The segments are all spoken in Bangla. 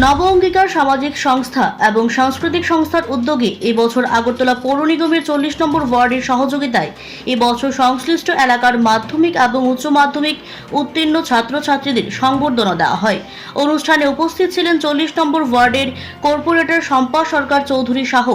নব অঙ্গীকার সামাজিক সংস্থা এবং সাংস্কৃতিক সংস্থার উদ্যোগে এবছর আগরতলা পৌর নিগমের 40 নম্বর ওয়ার্ডের সহযোগিতায় এবছর সংশ্লিষ্ট এলাকার মাধ্যমিক এবং উচ্চ মাধ্যমিক উত্তীর্ণ ছাত্রছাত্রীদের সংবর্ধনা দেওয়া হয়। অনুষ্ঠানে উপস্থিত ছিলেন 40 নম্বর ওয়ার্ডের কর্পোরেটর শম্পা সরকার চৌধুরী সহ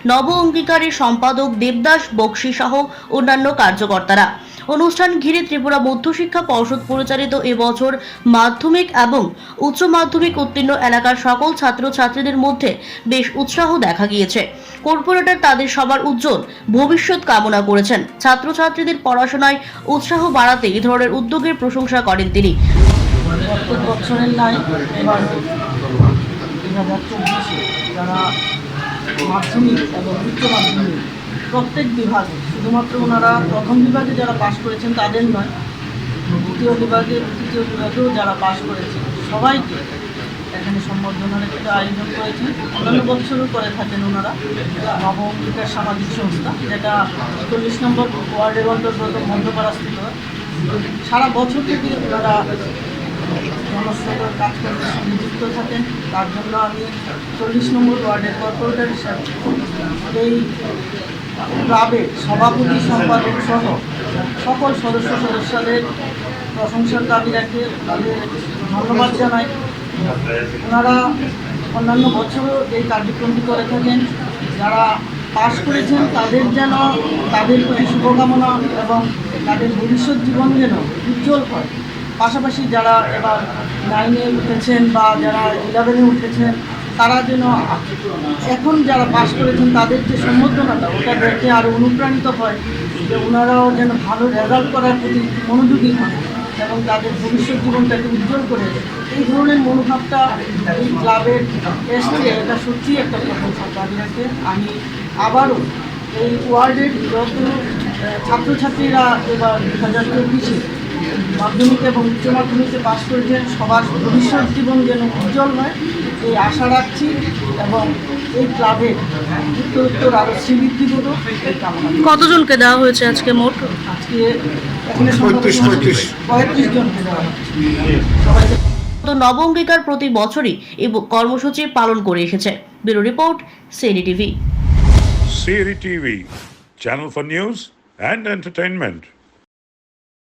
নব অঙ্গীকারের সম্পাদক দেবদাস বক্সি সহ অন্যান্য কার্যকর্তারা। অনুষ্ঠান ঘিরে ত্রিপুরা মধ্যশিক্ষা পর্ষদ পরিচালিত এবছর মাধ্যমিক এবং উচ্চ মাধ্যমিক উত্তীর্ণ এলাকার সকল ছাত্রছাত্রীদের মধ্যে বেশ উৎসাহ দেখা গিয়েছে। কর্পোরেটর তাদের সবার উজ্জ্বল ভবিষ্যৎ কামনা করেছেন। ছাত্রছাত্রীদের পড়াশোনায় উৎসাহ বাড়াতে এই ধরনের উদ্যোগের প্রশংসা করেন তিনি। প্রত্যেক বছরের নাই এবার 2024-এ যারা মাধ্যমিক এবং উচ্চ মাধ্যমিক প্রত্যেক বিভাগে, শুধুমাত্র ওনারা প্রথম বিভাগে যারা পাশ করেছেন তাদের নয়, দ্বিতীয় বিভাগেও যারা পাশ করেছেন সবাইকে এখানে সম্বর্ধনার একটা আয়োজন করেছেন। অন্যান্য বছরও করে থাকেন ওনারা। নব অঙ্গীকার সামাজিক সংস্থা, যেটা 40 নম্বর ওয়ার্ডের অন্তর্গত মধ্যপাড়াস্থিত, সারা বছর থেকে ওনারা জনস্রোতের কাজকর্মের সঙ্গে নিযুক্ত থাকেন। তার জন্য আমি 40 নম্বর ওয়ার্ডের কর্পোরেটর হিসাবে এই ক্লাবের সভাপতি সম্পাদক সহ সকল সদস্যদের প্রশংসার দাবি রাখে, তাদের ধন্যবাদ জানাই। ওনারা অন্যান্য বছরও এই কার্যক্রমটি করে থাকেন। যারা পাশ করেছেন তাদের যেন, তাদের প্রতি শুভকামনা এবং তাদের ভবিষ্যৎ জীবন যেন উজ্জ্বল হয়। পাশাপাশি যারা এবার 9-এ উঠেছেন বা যারা 11-এ উঠেছেন, তারা যেন এখন যারা পাশ করেছেন তাদের যে সম্বর্ধনাটা, ওটা দেখে আরও অনুপ্রাণিত হয় যে ওনারাও যেন ভালো রেজাল্ট করার প্রতি মনোযোগী হন এবং তাদের ভবিষ্যৎ জীবনটাকে উজ্জ্বল করে। এই ধরনের মনোভাবটা এই ক্লাবের এসছে, এটা সত্যিই একটা প্রশংসার দাবি রাখে। আমি আবারও এই ওয়ার্ডের যত ছাত্রছাত্রীরা এবার 2024-এ মাধ্যমিক এবং উচ্চ মাধ্যমিকে পাশ করেছেন, সবার ভবিষ্যৎ জীবন যেন উজ্জ্বল হয় এই আশা রাখছি এবং এই ক্লাবের উত্তরোত্তর আরও শ্রীবৃদ্ধি করব এই কামনা। কতজনকে দেওয়া হয়েছে আজকে মোট? আজকে এখানে 35 জনকে দেওয়া হচ্ছে। নব অঙ্গীকার প্রতি বছরই এই কর্মসূচি পালন করে এসেছে। Bureau report, CAD TV. CAD TV, channel for news and entertainment.